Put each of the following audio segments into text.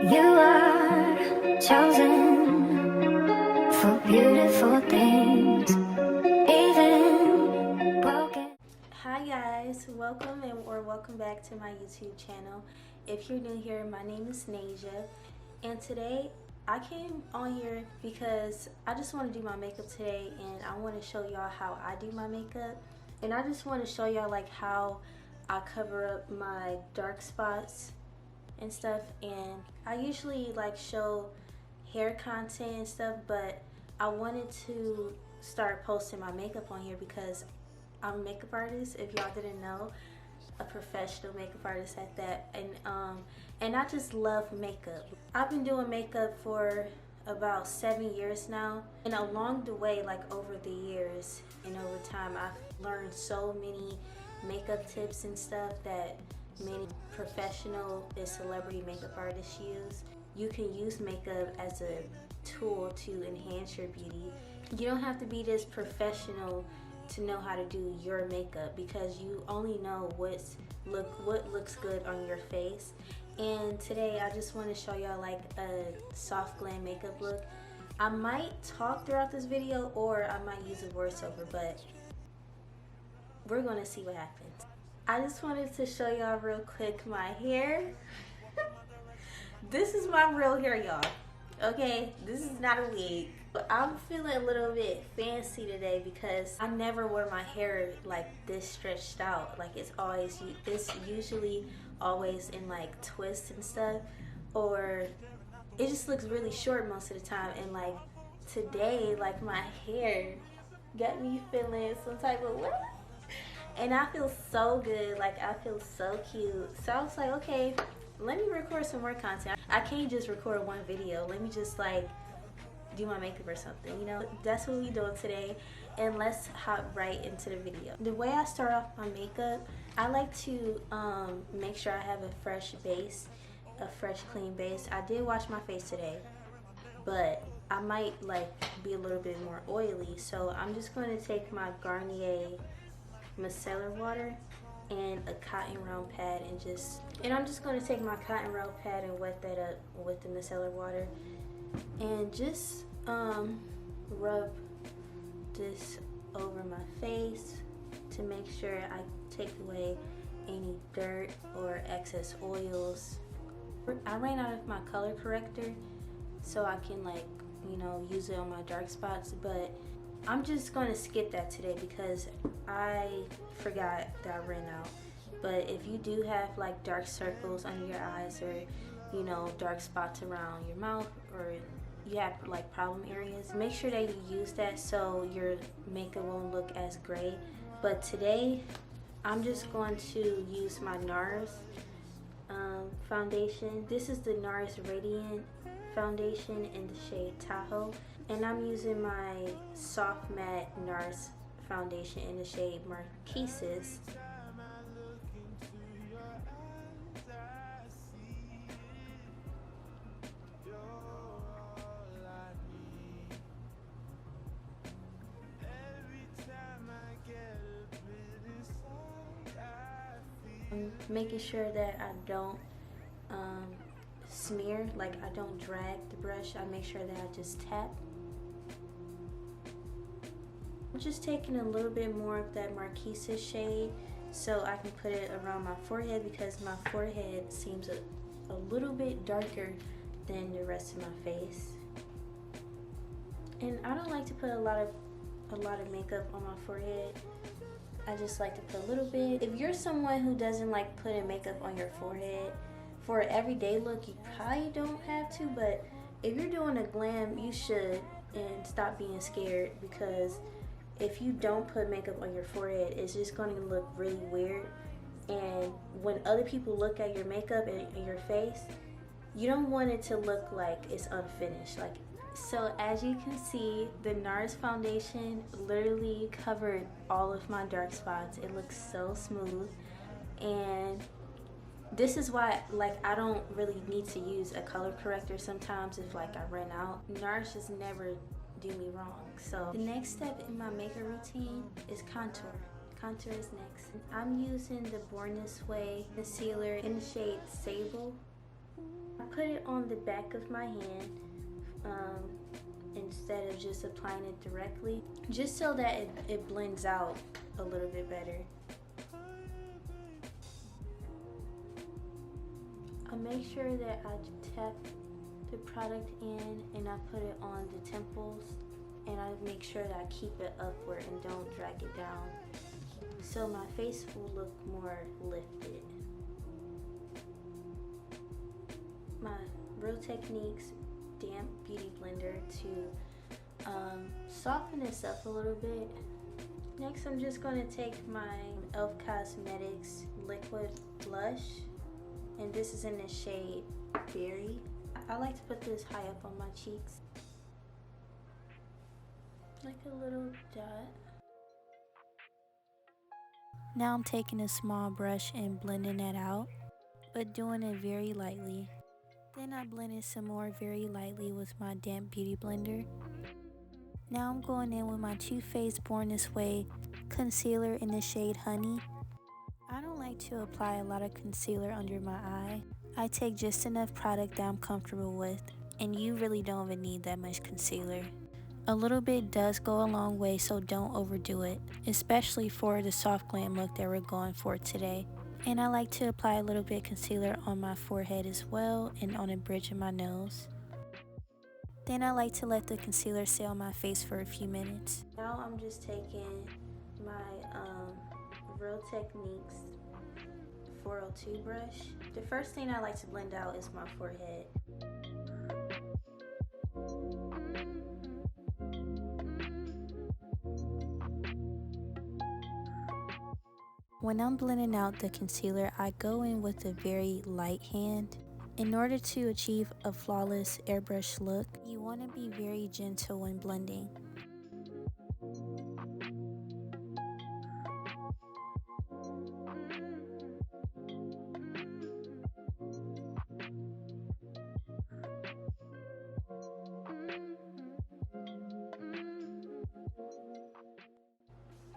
You are chosen for beautiful things, even broken. Hi guys, welcome back to my YouTube channel. If you're new here, my name is Nasia, and today I came on here because I just want to do my makeup today, and I want to show y'all how I do my makeup, and I just want to show y'all like how I cover up my dark spots and stuff. And I usually like show hair content and stuff, but I wanted to start posting my makeup on here because I'm a makeup artist, if y'all didn't know, a professional makeup artist at that. And I just love makeup. I've been doing makeup for about 7 years now, and along the way, like over the years and over time, I've learned so many makeup tips and stuff that many professional and celebrity makeup artists use. You can use makeup as a tool to enhance your beauty. You don't have to be this professional to know how to do your makeup, because you only know what looks good on your face. And today I just want to show y'all like a soft glam makeup look. I might talk throughout this video, or I might use a voiceover, but we're gonna see what happens. I just wanted to show y'all real quick my hair. This is my real hair, y'all. Okay, this is not a wig. I'm feeling a little bit fancy today because I never wear my hair like this stretched out. Like it's usually always in like twists and stuff, or it just looks really short most of the time. And like today, like my hair got me feeling some type of way. And I feel so good, like I feel so cute. So I was like, okay, let me record some more content. I can't just record one video. Let me just like do my makeup or something, you know? That's what we doing today, and let's hop right into the video. The way I start off my makeup, I like to make sure I have a fresh base, a fresh clean base. I did wash my face today, but I might like be a little bit more oily, so I'm just going to take my Garnier micellar water and a cotton round pad, and I'm just going to take my cotton round pad and wet that up with the micellar water, and just rub this over my face to make sure I take away any dirt or excess oils. I ran out of my color corrector, so I can like, you know, use it on my dark spots, but I'm just going to skip that today because I forgot that I ran out. But if you do have like dark circles under your eyes, or you know, dark spots around your mouth, or you have like problem areas, make sure that you use that so your makeup won't look as gray. But today I'm just going to use my NARS foundation. This is the NARS Radiant foundation in the shade Tahoe, and I'm using my soft matte NARS foundation in the shade Marquises. Making sure that I don't smear, like I don't drag the brush. I make sure that I just tap. I'm just taking a little bit more of that Marquises shade so I can put it around my forehead, because my forehead seems a little bit darker than the rest of my face. And I don't like to put a lot of makeup on my forehead. I just like to put a little bit. If you're someone who doesn't like putting makeup on your forehead, for an everyday look, you probably don't have to, but if you're doing a glam, you should, and stop being scared, because if you don't put makeup on your forehead, it's just going to look really weird. And when other people look at your makeup and your face, you don't want it to look like it's unfinished. Like, so as you can see, the NARS foundation literally covered all of my dark spots. It looks so smooth, and this is why like I don't really need to use a color corrector sometimes if like I run out. NARS just never do me wrong. So the next step in my makeup routine is contour. Contour is next. I'm using the Born This Way concealer in the shade Sable. I put it on the back of my hand instead of just applying it directly, just so that it blends out a little bit better. I make sure that I tap the product in and I put it on the temples, and I make sure that I keep it upward and don't drag it down, so my face will look more lifted. My Real Techniques damp beauty blender to soften this up a little bit. Next, I'm just going to take my e.l.f. Cosmetics liquid blush, and this is in the shade Berry. I like to put this high up on my cheeks, like a little dot. Now I'm taking a small brush and blending that out, but doing it very lightly. Then I blended some more very lightly with my damp beauty blender. Now I'm going in with my Too Faced Born This Way concealer in the shade Honey. I don't like to apply a lot of concealer under my eye. I take just enough product that I'm comfortable with, and you really don't even need that much concealer. A little bit does go a long way, so don't overdo it, especially for the soft glam look that we're going for today. And I like to apply a little bit concealer on my forehead as well and on the bridge of my nose. Then I like to let the concealer sit on my face for a few minutes. Now I'm just taking my Real Techniques 402 brush. The first thing I like to blend out is my forehead. When I'm blending out the concealer, I go in with a very light hand. In order to achieve a flawless airbrush look, you want to be very gentle when blending.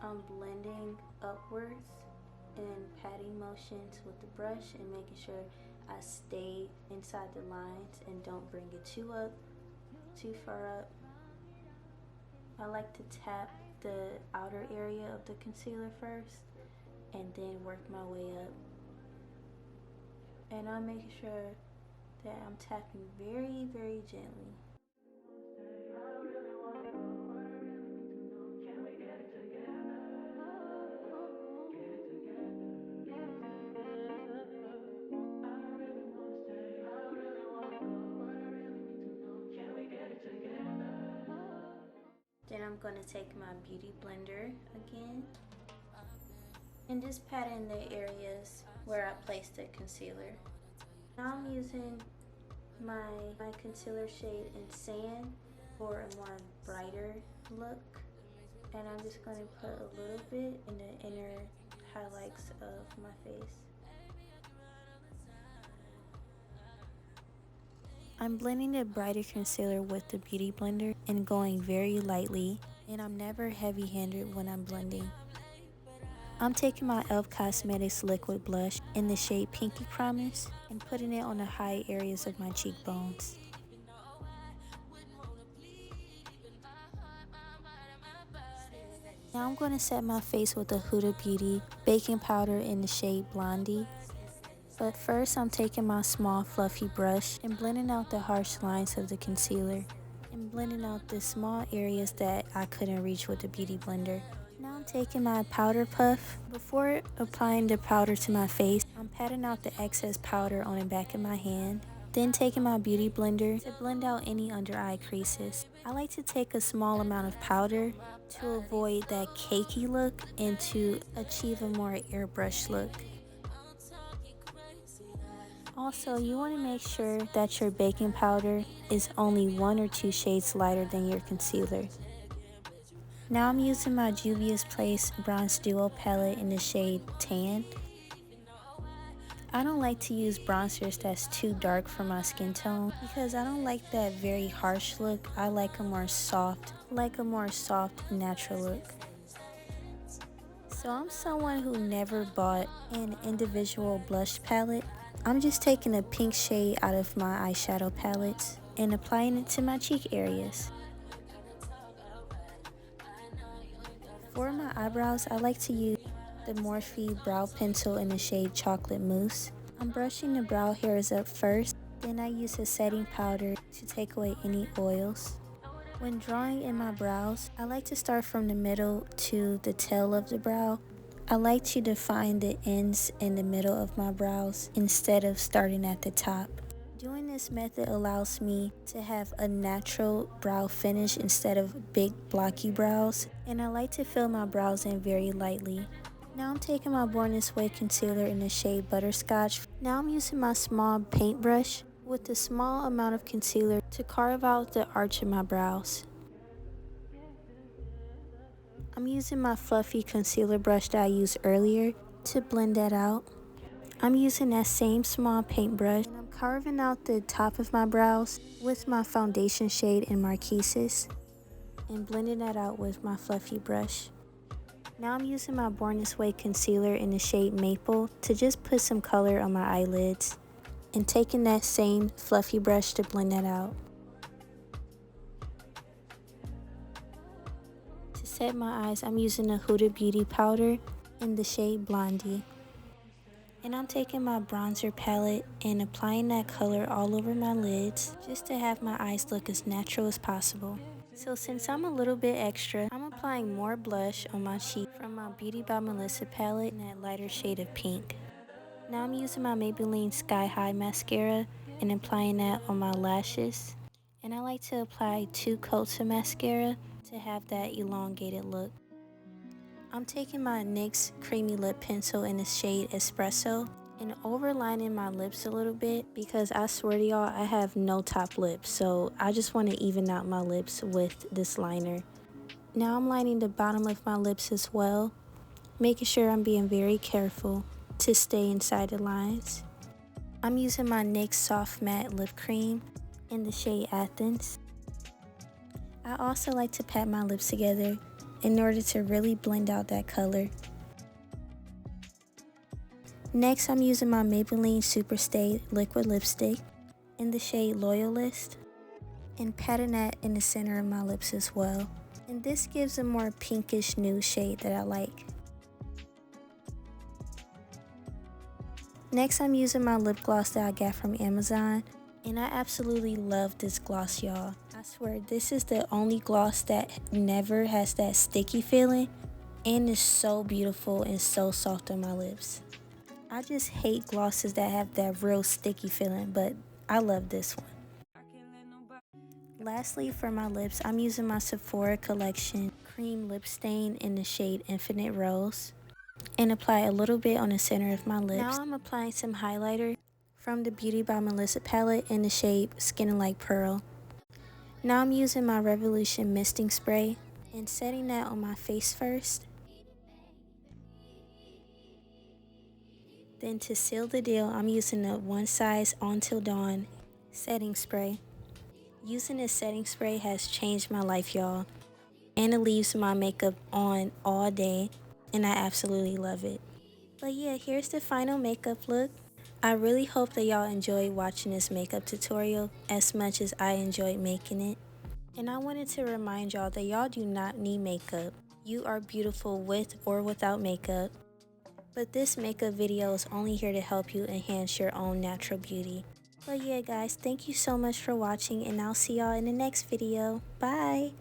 I'm blending upwards and patting motions with the brush and making sure I stay inside the lines and don't bring it too far up. I like to tap the outer area of the concealer first and then work my way up. And I'm making sure that I'm tapping very, very gently. Then I'm going to take my beauty blender again and just pat in the areas where I placed the concealer. Now I'm using my concealer shade in Sand for a more brighter look, and I'm just going to put a little bit in the inner highlights of my face. I'm blending the brighter concealer with the beauty blender and going very lightly, and I'm never heavy-handed when I'm blending. I'm taking my e.l.f. Cosmetics liquid blush in the shade Pinky Promise and putting it on the high areas of my cheekbones. Now I'm going to set my face with the Huda Beauty baking powder in the shade Blondie. But first I'm taking my small fluffy brush and blending out the harsh lines of the concealer and blending out the small areas that I couldn't reach with the beauty blender. Now I'm taking my powder puff. Before applying the powder to my face, I'm patting out the excess powder on the back of my hand. Then taking my beauty blender to blend out any under eye creases. I like to take a small amount of powder to avoid that cakey look and to achieve a more airbrush look. Also, you want to make sure that your baking powder is only 1 or 2 shades lighter than your concealer. Now I'm using my Juvia's Place Bronze Duo palette in the shade Tan. I don't like to use bronzers that's too dark for my skin tone because I don't like that very harsh look. I like a more soft, natural look. So I'm someone who never bought an individual blush palette. I'm just taking a pink shade out of my eyeshadow palettes and applying it to my cheek areas. For my eyebrows, I like to use the Morphe brow pencil in the shade Chocolate Mousse. I'm brushing the brow hairs up first, then I use a setting powder to take away any oils. When drawing in my brows, I like to start from the middle to the tail of the brow. I like to define the ends in the middle of my brows instead of starting at the top. Doing this method allows me to have a natural brow finish instead of big blocky brows, and I like to fill my brows in very lightly. Now I'm taking my Born This Way concealer in the shade Butterscotch. Now I'm using my small paintbrush with a small amount of concealer to carve out the arch of my brows. I'm using my fluffy concealer brush that I used earlier to blend that out. I'm using that same small paintbrush and I'm carving out the top of my brows with my foundation shade in Marquises and blending that out with my fluffy brush. Now I'm using my Born This Way concealer in the shade Maple to just put some color on my eyelids and taking that same fluffy brush to blend that out. To set my eyes, I'm using a Huda Beauty powder in the shade Blondie. And I'm taking my bronzer palette and applying that color all over my lids just to have my eyes look as natural as possible. So since I'm a little bit extra, I'm applying more blush on my cheek from my Beauty by Melissa palette in that lighter shade of pink. Now I'm using my Maybelline Sky High mascara and applying that on my lashes. And I like to apply 2 coats of mascara to have that elongated look. I'm taking my NYX Creamy Lip Pencil in the shade Espresso and overlining my lips a little bit because I swear to y'all, I have no top lip, so I just want to even out my lips with this liner. Now I'm lining the bottom of my lips as well, making sure I'm being very careful to stay inside the lines. I'm using my NYX Soft Matte Lip Cream in the shade Athens. I also like to pat my lips together in order to really blend out that color. Next, I'm using my Maybelline Superstay Liquid Lipstick in the shade Loyalist and patting that in the center of my lips as well. And this gives a more pinkish nude shade that I like. Next, I'm using my lip gloss that I got from Amazon, and I absolutely love this gloss, y'all. I swear, this is the only gloss that never has that sticky feeling and is so beautiful and so soft on my lips. I just hate glosses that have that real sticky feeling, but I love this one. Lastly, for my lips, I'm using my Sephora collection cream lip stain in the shade Infinite Rose and apply a little bit on the center of my lips. Now I'm applying some highlighter from the Beauty by Melissa palette in the shade Skin Like Pearl. Now I'm using my Revolution misting spray and setting that on my face first. Then to seal the deal, I'm using the One Size Until Dawn setting spray. Using this setting spray has changed my life, y'all. And it leaves my makeup on all day, and I absolutely love it. But yeah, here's the final makeup look. I really hope that y'all enjoyed watching this makeup tutorial as much as I enjoyed making it. And I wanted to remind y'all that y'all do not need makeup. You are beautiful with or without makeup. But this makeup video is only here to help you enhance your own natural beauty. But yeah guys, thank you so much for watching and I'll see y'all in the next video. Bye!